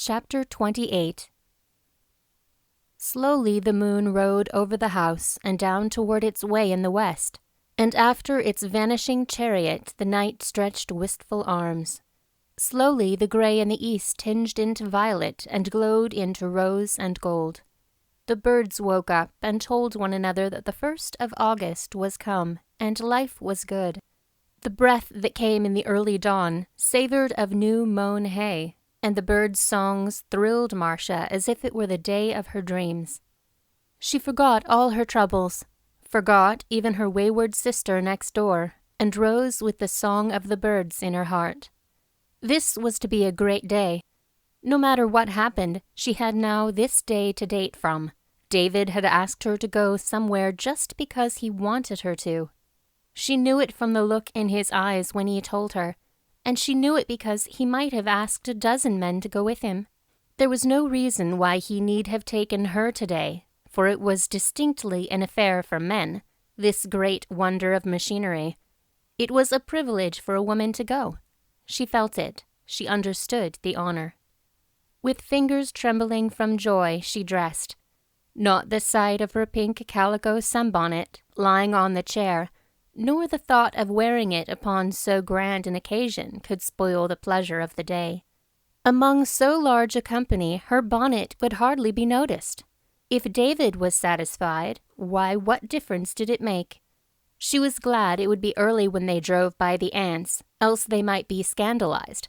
Chapter 28. Slowly the moon rode over the house and down toward its way in the west, and after its vanishing chariot the night stretched wistful arms. Slowly the gray in the east tinged into violet and glowed into rose and gold. The birds woke up and told one another that the 1st of August was come, and life was good. The breath that came in the early dawn savored of new mown hay, and the birds' songs thrilled Marcia as if it were the day of her dreams. She forgot all her troubles, forgot even her wayward sister next door, and rose with the song of the birds in her heart. This was to be a great day. No matter what happened, she had now this day to date from. David had asked her to go somewhere just because he wanted her to. She knew it from the look in his eyes when he told her, and she knew it because he might have asked a dozen men to go with him. There was no reason why he need have taken her today, for it was distinctly an affair for men, this great wonder of machinery. It was a privilege for a woman to go. She felt it. She understood the honor. With fingers trembling from joy, she dressed. Not the sight of her pink calico sunbonnet lying on the chair, nor the thought of wearing it upon so grand an occasion could spoil the pleasure of the day. Among so large a company, her bonnet would hardly be noticed. If David was satisfied, why, what difference did it make? She was glad it would be early when they drove by the aunts, else they might be scandalized.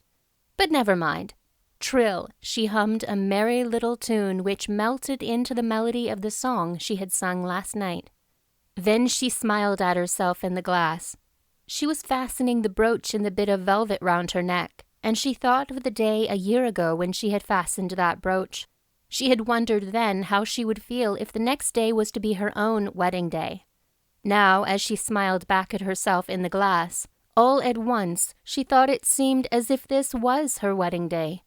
But never mind. Trill, she hummed a merry little tune which melted into the melody of the song she had sung last night. Then she smiled at herself in the glass. She was fastening the brooch in the bit of velvet round her neck, and she thought of the day a year ago when she had fastened that brooch. She had wondered then how she would feel if the next day was to be her own wedding day. Now, as she smiled back at herself in the glass, all at once she thought it seemed as if this was her wedding day.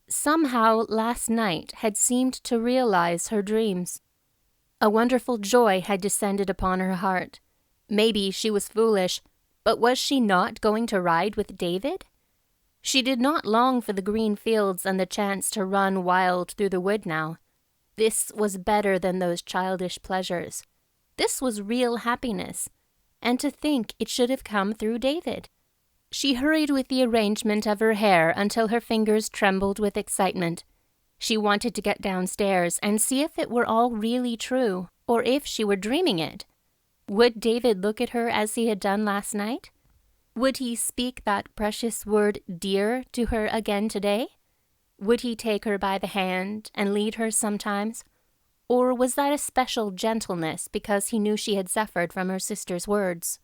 Somehow last night had seemed to realize her dreams. A wonderful joy had descended upon her heart. Maybe she was foolish, but was she not going to ride with David? She did not long for the green fields and the chance to run wild through the wood now. This was better than those childish pleasures. This was real happiness, and to think it should have come through David. She hurried with the arrangement of her hair until her fingers trembled with excitement. She wanted to get downstairs and see if it were all really true, or if she were dreaming it. Would David look at her as he had done last night? Would he speak that precious word dear to her again today? Would he take her by the hand and lead her sometimes? Or was that a special gentleness because he knew she had suffered from her sister's words?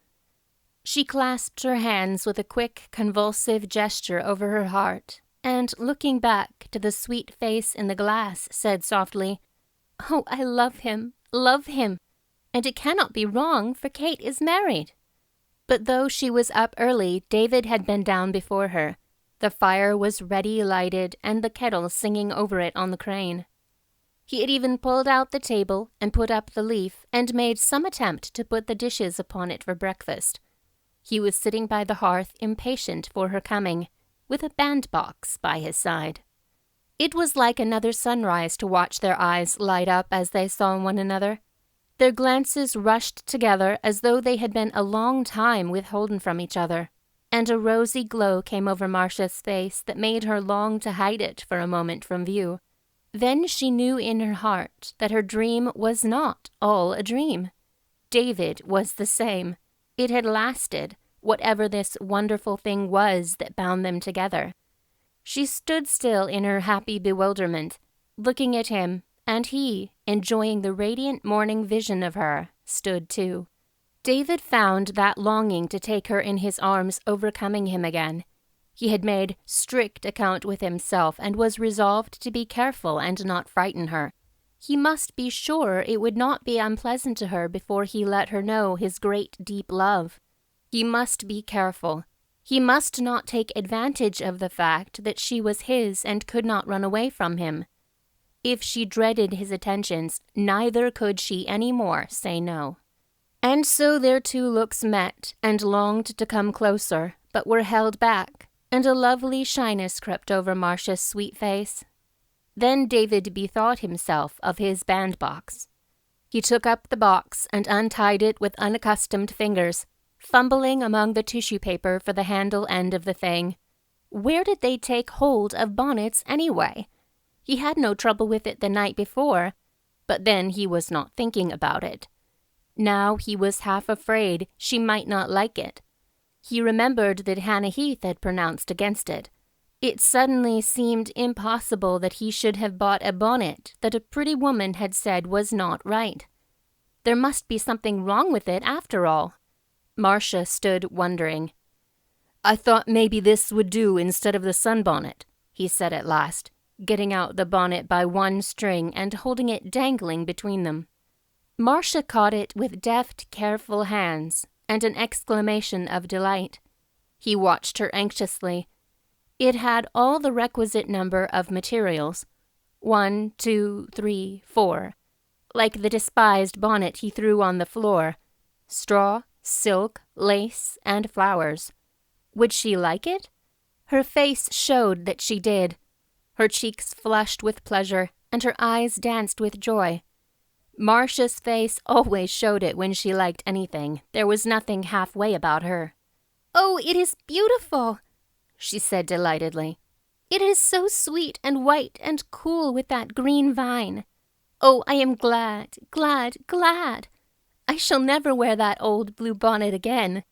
She clasped her hands with a quick, convulsive gesture over her heart, and, looking back to the sweet face in the glass, said softly, "Oh, I love him, and it cannot be wrong, for Kate is married." But though she was up early, David had been down before her. The fire was ready lighted, and the kettle singing over it on the crane. He had even pulled out the table and put up the leaf, and made some attempt to put the dishes upon it for breakfast. He was sitting by the hearth, impatient for her coming, with a bandbox by his side. It was like another sunrise to watch their eyes light up as they saw one another. Their glances rushed together as though they had been a long time withholden from each other, and a rosy glow came over Marcia's face that made her long to hide it for a moment from view. Then she knew in her heart that her dream was not all a dream. David was the same. It had lasted, whatever this wonderful thing was that bound them together. She stood still in her happy bewilderment, looking at him, and he, enjoying the radiant morning vision of her, stood too. David found that longing to take her in his arms overcoming him again. He had made strict account with himself and was resolved to be careful and not frighten her. He must be sure it would not be unpleasant to her before he let her know his great deep love. He must be careful. He must not take advantage of the fact that she was his and could not run away from him. If she dreaded his attentions, neither could she any more say no. And so their two looks met and longed to come closer, but were held back, and a lovely shyness crept over Marcia's sweet face. Then David bethought himself of his bandbox. He took up the box and untied it with unaccustomed fingers, fumbling among the tissue paper for the handle end of the thing. Where did they take hold of bonnets anyway? He had no trouble with it the night before, but then he was not thinking about it. Now he was half afraid she might not like it. He remembered that Hannah Heath had pronounced against it. It suddenly seemed impossible that he should have bought a bonnet that a pretty woman had said was not right. There must be something wrong with it after all. Marcia stood wondering. "I thought maybe this would do instead of the sunbonnet," he said at last, getting out the bonnet by one string and holding it dangling between them. Marcia caught it with deft, careful hands and an exclamation of delight. He watched her anxiously. It had all the requisite number of materials. 1, 2, 3, 4. Like the despised bonnet he threw on the floor. Straw, silk, lace, and flowers. Would she like it? Her face showed that she did. Her cheeks flushed with pleasure, and her eyes danced with joy. Marcia's face always showed it when she liked anything. There was nothing halfway about her. "Oh, it is beautiful," she said delightedly. "It is so sweet and white and cool with that green vine. Oh, I am glad, glad, glad. I shall never wear that old blue bonnet again."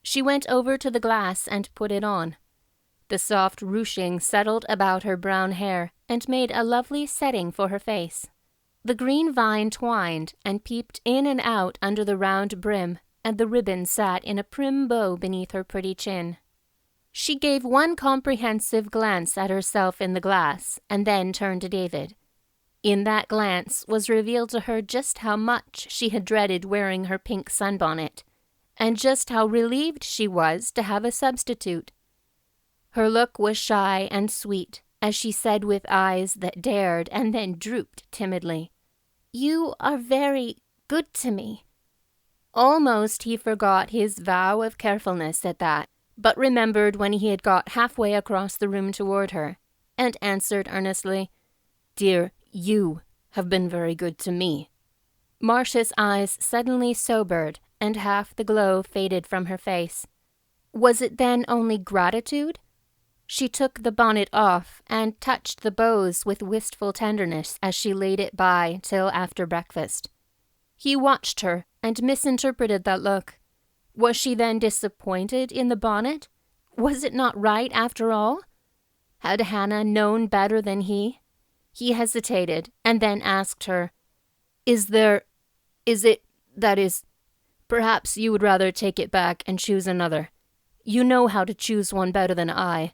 She went over to the glass and put it on. The soft ruching settled about her brown hair and made a lovely setting for her face. The green vine twined and peeped in and out under the round brim, and the ribbon sat in a prim bow beneath her pretty chin. She gave one comprehensive glance at herself in the glass, and then turned to David. In that glance was revealed to her just how much she had dreaded wearing her pink sunbonnet, and just how relieved she was to have a substitute. Her look was shy and sweet, as she said with eyes that dared and then drooped timidly, "You are very good to me." Almost he forgot his vow of carefulness at that, but remembered when he had got halfway across the room toward her, and answered earnestly, "Dear, you have been very good to me." Marcia's eyes suddenly sobered, and half the glow faded from her face. Was it then only gratitude? She took the bonnet off and touched the bows with wistful tenderness as she laid it by till after breakfast. He watched her and misinterpreted that look. Was she then disappointed in the bonnet? Was it not right after all? Had Hannah known better than he? He hesitated and then asked her, Perhaps you would rather take it back and choose another. You know how to choose one better than I.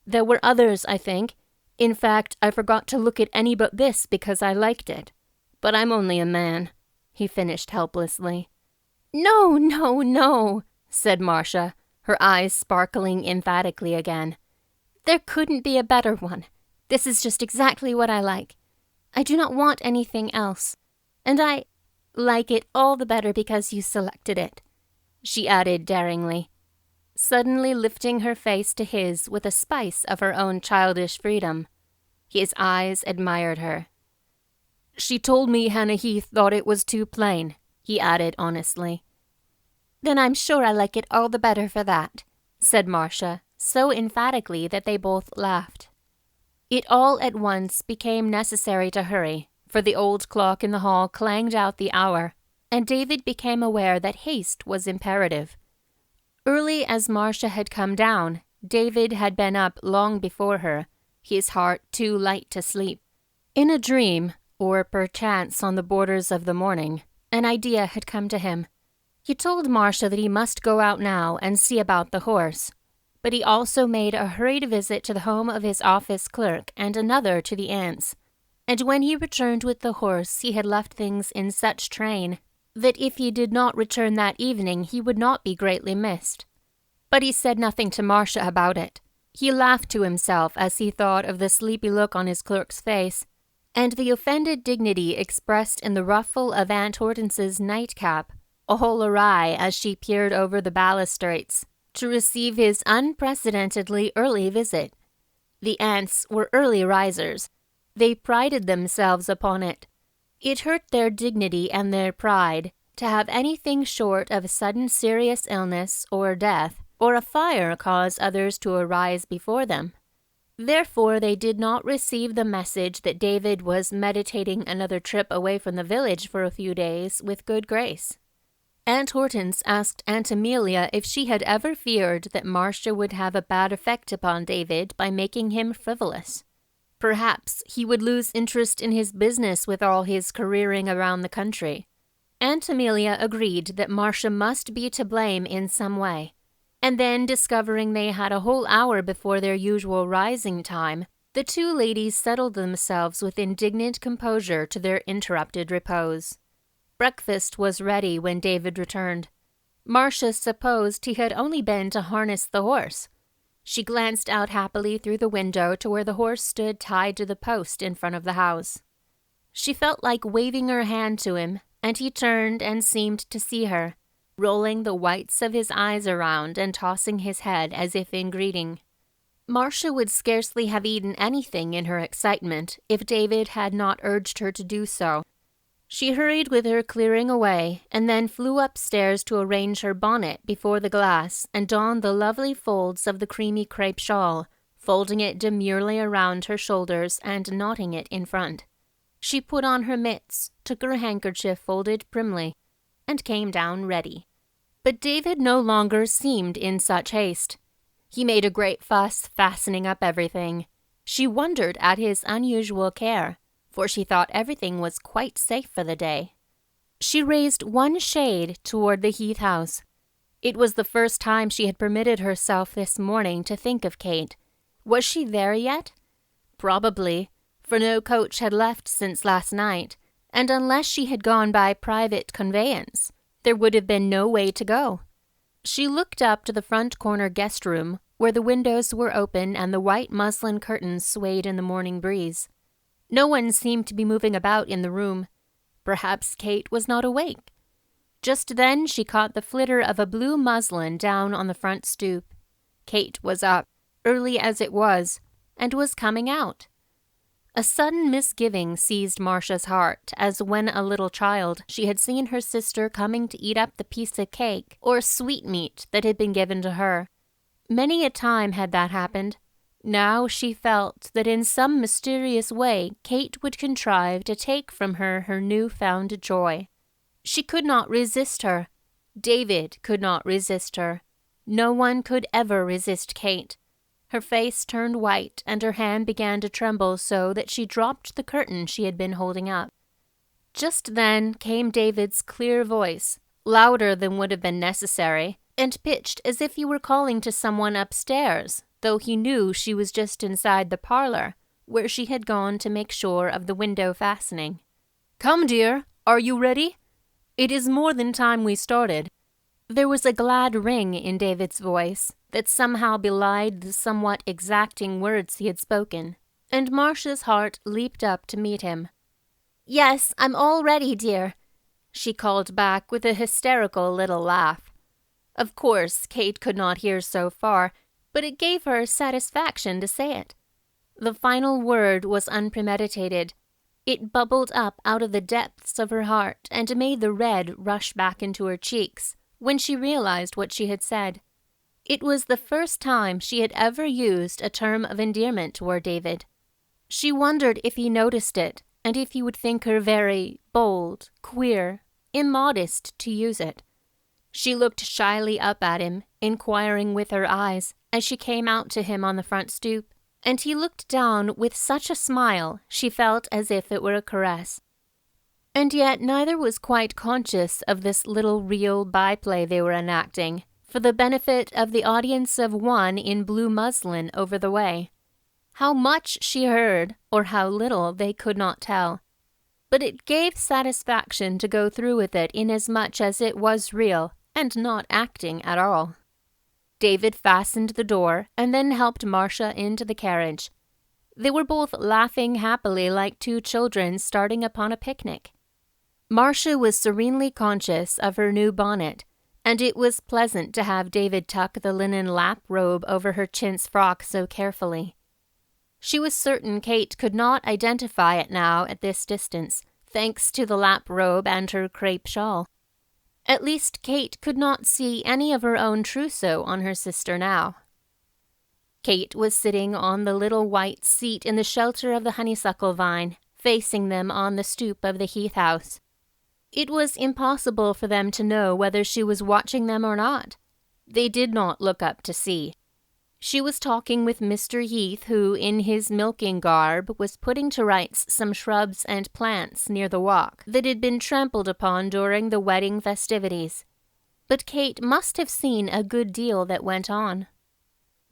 There were others, I think. In fact, I forgot to look at any but this because I liked it. But I'm only a man," he finished helplessly. "No, no, no," said Marcia, her eyes sparkling emphatically again. "There couldn't be a better one. This is just exactly what I like. I do not want anything else. And I like it all the better because you selected it," she added daringly, suddenly lifting her face to his with a spice of her own childish freedom. His eyes admired her. "She told me Hannah Heath thought it was too plain," he added honestly. "Then I'm sure I like it all the better for that," said Marcia, so emphatically that they both laughed. It all at once became necessary to hurry, for the old clock in the hall clanged out the hour, and David became aware that haste was imperative. Early as Marcia had come down, David had been up long before her, his heart too light to sleep. In a dream, or perchance on the borders of the morning, an idea had come to him. He told Marcia that he must go out now and see about the horse, but he also made a hurried visit to the home of his office clerk and another to the aunt's. And when he returned with the horse, he had left things in such train that if he did not return that evening, he would not be greatly missed. But he said nothing to Marcia about it. He laughed to himself as he thought of the sleepy look on his clerk's face, and the offended dignity expressed in the ruffle of Aunt Hortense's nightcap, all awry as she peered over the balustrades to receive his unprecedentedly early visit. The aunts were early risers, They prided themselves upon it. It hurt their dignity and their pride to have anything short of sudden serious illness or death or a fire cause others to arise before them. Therefore they did not receive the message that David was meditating another trip away from the village for a few days with good grace. Aunt Hortense asked Aunt Amelia if she had ever feared that Marcia would have a bad effect upon David by making him frivolous. Perhaps he would lose interest in his business with all his careering around the country. Aunt Amelia agreed that Marcia must be to blame in some way, and then, discovering they had a whole hour before their usual rising time, the two ladies settled themselves with indignant composure to their interrupted repose. Breakfast was ready when David returned. Marcia supposed he had only been to harness the horse. She glanced out happily through the window to where the horse stood tied to the post in front of the house. She felt like waving her hand to him, and he turned and seemed to see her, rolling the whites of his eyes around and tossing his head as if in greeting. Marcia would scarcely have eaten anything in her excitement if David had not urged her to do so. She hurried with her clearing away, and then flew upstairs to arrange her bonnet before the glass and don the lovely folds of the creamy crepe shawl, folding it demurely around her shoulders and knotting it in front. She put on her mitts, took her handkerchief folded primly, and came down ready. But David no longer seemed in such haste. He made a great fuss fastening up everything. She wondered at his unusual care, for she thought everything was quite safe for the day. She raised one shade toward the Heath house. It was the first time she had permitted herself this morning to think of Kate. Was she there yet? Probably, for no coach had left since last night, and unless she had gone by private conveyance, there would have been no way to go. She looked up to the front corner guest room, where the windows were open and the white muslin curtains swayed in the morning breeze. No one seemed to be moving about in the room. Perhaps Kate was not awake. Just then she caught the flitter of a blue muslin down on the front stoop. Kate was up, early as it was, and was coming out. A sudden misgiving seized Marcia's heart, as when a little child she had seen her sister coming to eat up the piece of cake or sweetmeat that had been given to her. Many a time had that happened. Now she felt that in some mysterious way Kate would contrive to take from her her new-found joy. She could not resist her. David could not resist her. No one could ever resist Kate. Her face turned white, and her hand began to tremble so that she dropped the curtain she had been holding up. Just then came David's clear voice, louder than would have been necessary, and pitched as if he were calling to someone upstairs, though he knew she was just inside the parlor, where she had gone to make sure of the window fastening. "Come, dear, are you ready? It is more than time we started." There was a glad ring in David's voice that somehow belied the somewhat exacting words he had spoken, and Marcia's heart leaped up to meet him. "Yes, I'm all ready, dear," she called back with a hysterical little laugh. Of course, Kate could not hear so far, but it gave her satisfaction to say it. The final word was unpremeditated. It bubbled up out of the depths of her heart and made the red rush back into her cheeks when she realized what she had said. It was the first time she had ever used a term of endearment toward David. She wondered if he noticed it, and if he would think her very bold, queer, immodest to use it. She looked shyly up at him, inquiring with her eyes, as she came out to him on the front stoop, and he looked down with such a smile she felt as if it were a caress. And yet neither was quite conscious of this little real byplay they were enacting, for the benefit of the audience of one in blue muslin over the way. How much she heard, or how little, they could not tell. But it gave satisfaction to go through with it inasmuch as it was real, and not acting at all. David fastened the door, and then helped Marcia into the carriage. They were both laughing happily like two children starting upon a picnic. Marcia was serenely conscious of her new bonnet, and it was pleasant to have David tuck the linen lap robe over her chintz frock so carefully. She was certain Kate could not identify it now at this distance, thanks to the lap robe and her crepe shawl. At least Kate could not see any of her own trousseau on her sister now. Kate was sitting on the little white seat in the shelter of the honeysuckle vine, facing them on the stoop of the Heath house. It was impossible for them to know whether she was watching them or not. They did not look up to see. She was talking with Mr. Heath, who, in his milking garb, was putting to rights some shrubs and plants near the walk that had been trampled upon during the wedding festivities. But Kate must have seen a good deal that went on.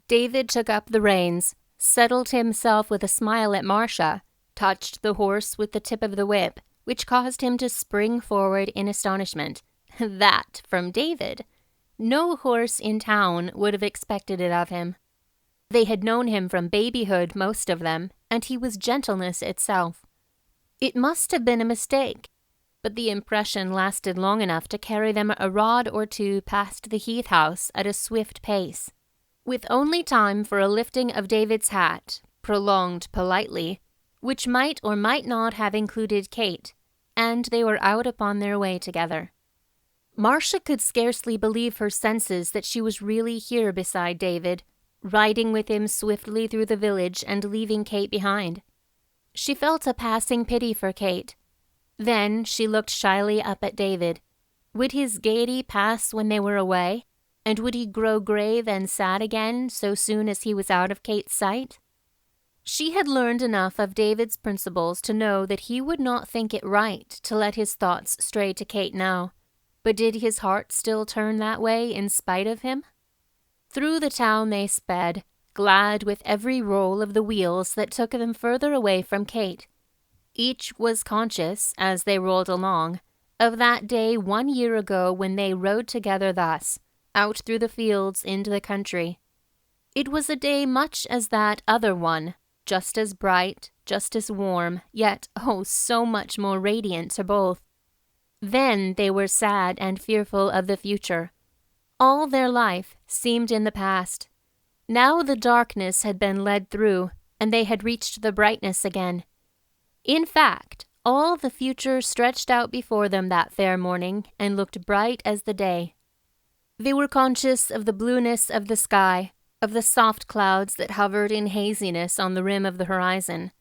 David took up the reins, settled himself with a smile at Marcia, touched the horse with the tip of the whip, which caused him to spring forward in astonishment. That from David! No horse in town would have expected it of him. They had known him from babyhood, most of them, and he was gentleness itself. It must have been a mistake, but the impression lasted long enough to carry them a rod or two past the Heath house at a swift pace, with only time for a lifting of David's hat, prolonged politely, which might or might not have included Kate, and they were out upon their way together. Marcia could scarcely believe her senses that she was really here beside David, riding with him swiftly through the village and leaving Kate behind. She felt a passing pity for Kate. Then she looked shyly up at David. Would his gaiety pass when they were away? And would he grow grave and sad again so soon as he was out of Kate's sight? She had learned enough of David's principles to know that he would not think it right to let his thoughts stray to Kate now. But did his heart still turn that way in spite of him? Through the town they sped, glad with every roll of the wheels that took them further away from Kate. Each was conscious, as they rolled along, of that day 1 year ago when they rode together thus, out through the fields into the country. It was a day much as that other one, just as bright, just as warm, yet, oh, so much more radiant to both. Then they were sad and fearful of the future. All their life seemed in the past. Now the darkness had been led through, and they had reached the brightness again. In fact, all the future stretched out before them that fair morning and looked bright as the day. They were conscious of the blueness of the sky, of the soft clouds that hovered in haziness on the rim of the horizon,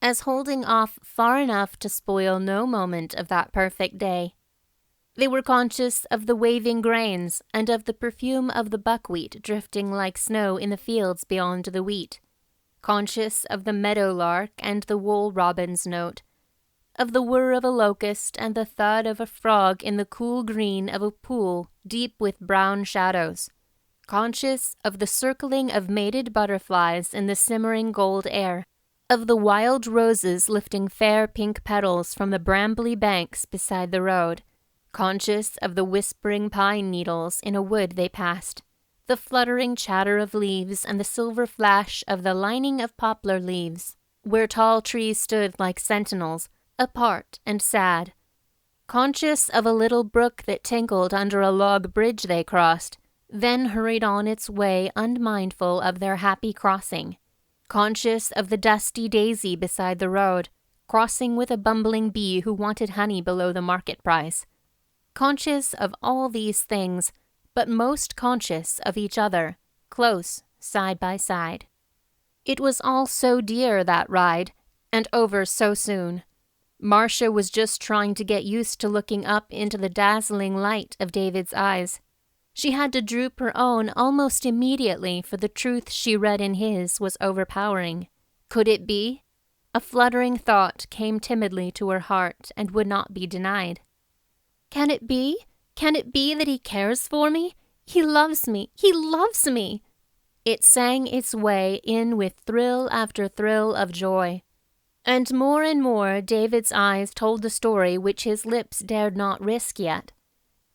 as holding off far enough to spoil no moment of that perfect day. They were conscious of the waving grains and of the perfume of the buckwheat drifting like snow in the fields beyond the wheat, conscious of the meadowlark and the wool robin's note, of the whir of a locust and the thud of a frog in the cool green of a pool deep with brown shadows, conscious of the circling of mated butterflies in the simmering gold air, of the wild roses lifting fair pink petals from the brambly banks beside the road, conscious of the whispering pine needles in a wood they passed, the fluttering chatter of leaves and the silver flash of the lining of poplar leaves, where tall trees stood like sentinels, apart and sad, conscious of a little brook that tinkled under a log bridge they crossed, then hurried on its way unmindful of their happy crossing, conscious of the dusty daisy beside the road, crossing with a bumbling bee who wanted honey below the market price, conscious of all these things, but most conscious of each other, close, side by side. It was all so dear, that ride, and over so soon. Marcia was just trying to get used to looking up into the dazzling light of David's eyes. She had to droop her own almost immediately, for the truth she read in his was overpowering. Could it be? A fluttering thought came timidly to her heart and would not be denied. Can it be? Can it be that he cares for me? He loves me! He loves me! It sang its way in with thrill after thrill of joy. And more David's eyes told the story which his lips dared not risk yet.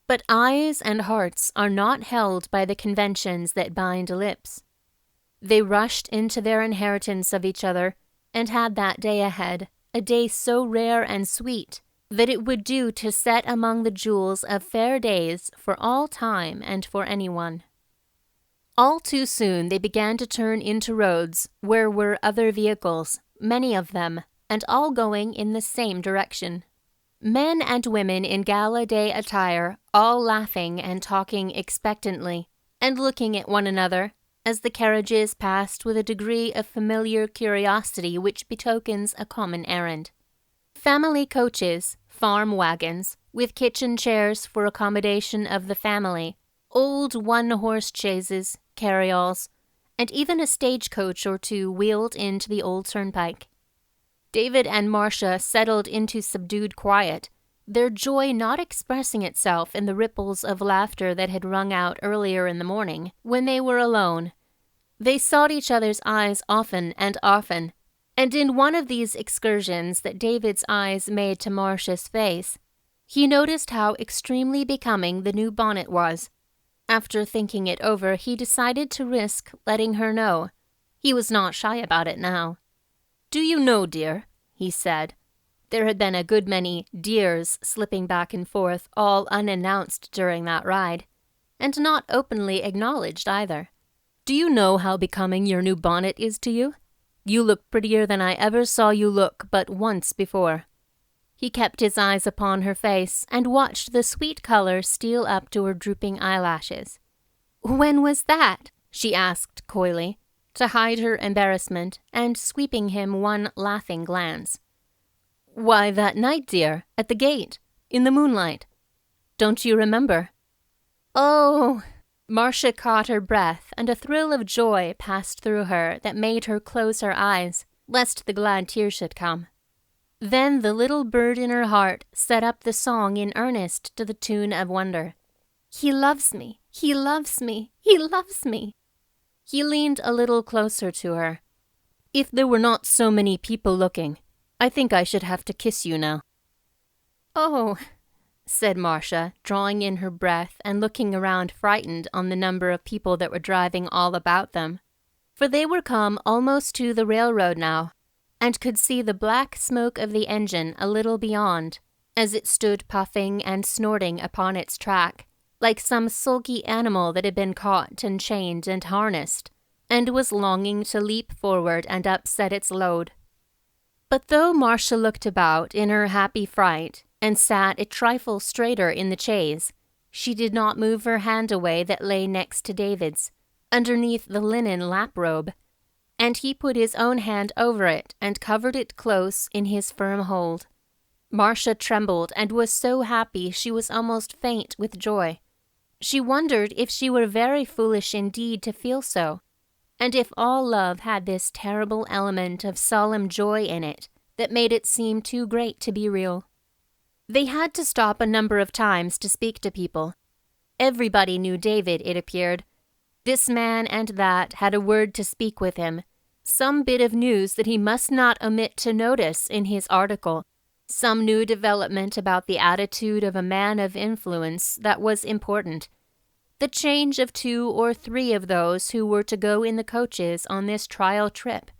But eyes and hearts are not held by the conventions that bind lips. They rushed into their inheritance of each other, and had that day ahead, a day so rare and sweet, that it would do to set among the jewels of fair days for all time and for anyone. All too soon they began to turn into roads where were other vehicles, many of them, and all going in the same direction. Men and women in gala day attire, all laughing and talking expectantly, and looking at one another, as the carriages passed with a degree of familiar curiosity which betokens a common errand. Family coaches, farm wagons, with kitchen chairs for accommodation of the family, old one-horse chaises, carryalls, and even a stagecoach or two wheeled into the old turnpike. David and Marcia settled into subdued quiet, their joy not expressing itself in the ripples of laughter that had rung out earlier in the morning, when they were alone. They sought each other's eyes often and often, and in one of these excursions that David's eyes made to Marcia's face, he noticed how extremely becoming the new bonnet was. After thinking it over, he decided to risk letting her know. He was not shy about it now. "Do you know, dear," he said. There had been a good many dears slipping back and forth, all unannounced during that ride, and not openly acknowledged either. "Do you know how becoming your new bonnet is to you? You look prettier than I ever saw you look but once before." He kept his eyes upon her face and watched the sweet color steal up to her drooping eyelashes. "When was that?" she asked coyly, to hide her embarrassment, and sweeping him one laughing glance. "Why, that night, dear, at the gate, in the moonlight. Don't you remember?" "Oh!" Marcia caught her breath, and a thrill of joy passed through her that made her close her eyes, lest the glad tears should come. Then the little bird in her heart set up the song in earnest to the tune of wonder. "He loves me, he loves me, he loves me." He leaned a little closer to her. "If there were not so many people looking, I think I should have to kiss you now." "Oh," said Marcia, drawing in her breath and looking around frightened on the number of people that were driving all about them. For they were come almost to the railroad now, and could see the black smoke of the engine a little beyond, as it stood puffing and snorting upon its track, like some sulky animal that had been caught and chained and harnessed, and was longing to leap forward and upset its load. But though Marcia looked about in her happy fright, and sat a trifle straighter in the chaise, she did not move her hand away that lay next to David's, underneath the linen lap-robe, and he put his own hand over it and covered it close in his firm hold. Marcia trembled and was so happy she was almost faint with joy. She wondered if she were very foolish indeed to feel so, and if all love had this terrible element of solemn joy in it that made it seem too great to be real. They had to stop a number of times to speak to people. Everybody knew David, it appeared. This man and that had a word to speak with him, some bit of news that he must not omit to notice in his article, some new development about the attitude of a man of influence that was important, the change of 2 or 3 of those who were to go in the coaches on this trial trip.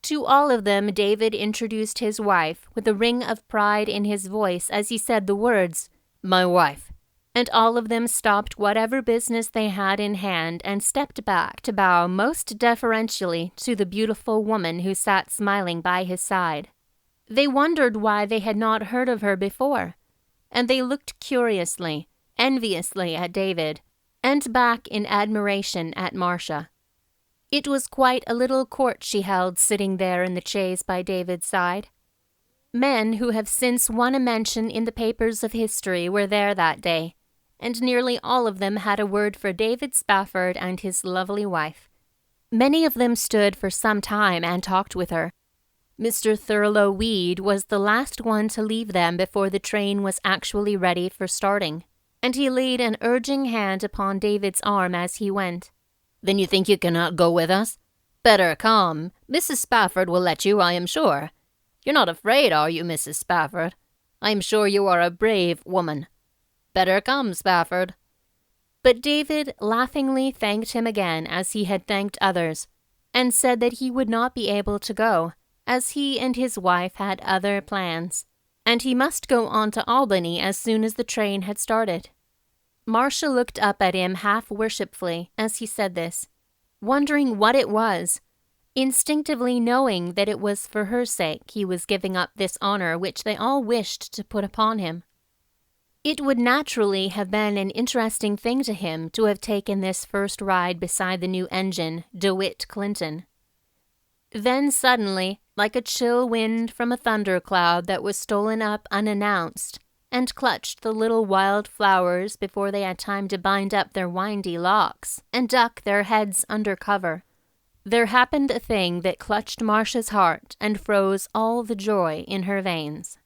To all of them David introduced his wife with a ring of pride in his voice as he said the words, "My wife," and all of them stopped whatever business they had in hand and stepped back to bow most deferentially to the beautiful woman who sat smiling by his side. They wondered why they had not heard of her before, and they looked curiously, enviously at David, and back in admiration at Marcia. It was quite a little court she held sitting there in the chaise by David's side. Men who have since won a mention in the papers of history were there that day, and nearly all of them had a word for David Spafford and his lovely wife. Many of them stood for some time and talked with her. Mr. Thurlow Weed was the last one to leave them before the train was actually ready for starting, and he laid an urging hand upon David's arm as he went. "Then you think you cannot go with us? Better come. Mrs. Spafford will let you, I am sure. You're not afraid, are you, Mrs. Spafford? I am sure you are a brave woman. Better come, Spafford." But David laughingly thanked him again as he had thanked others, and said that he would not be able to go, as he and his wife had other plans, and he must go on to Albany as soon as the train had started. Marcia looked up at him half worshipfully as he said this, wondering what it was, instinctively knowing that it was for her sake he was giving up this honor which they all wished to put upon him. It would naturally have been an interesting thing to him to have taken this first ride beside the new engine, DeWitt Clinton. Then suddenly, like a chill wind from a thundercloud that was stolen up unannounced and clutched the little wild flowers before they had time to bind up their windy locks and duck their heads under cover, there happened a thing that clutched Marcia's heart and froze all the joy in her veins.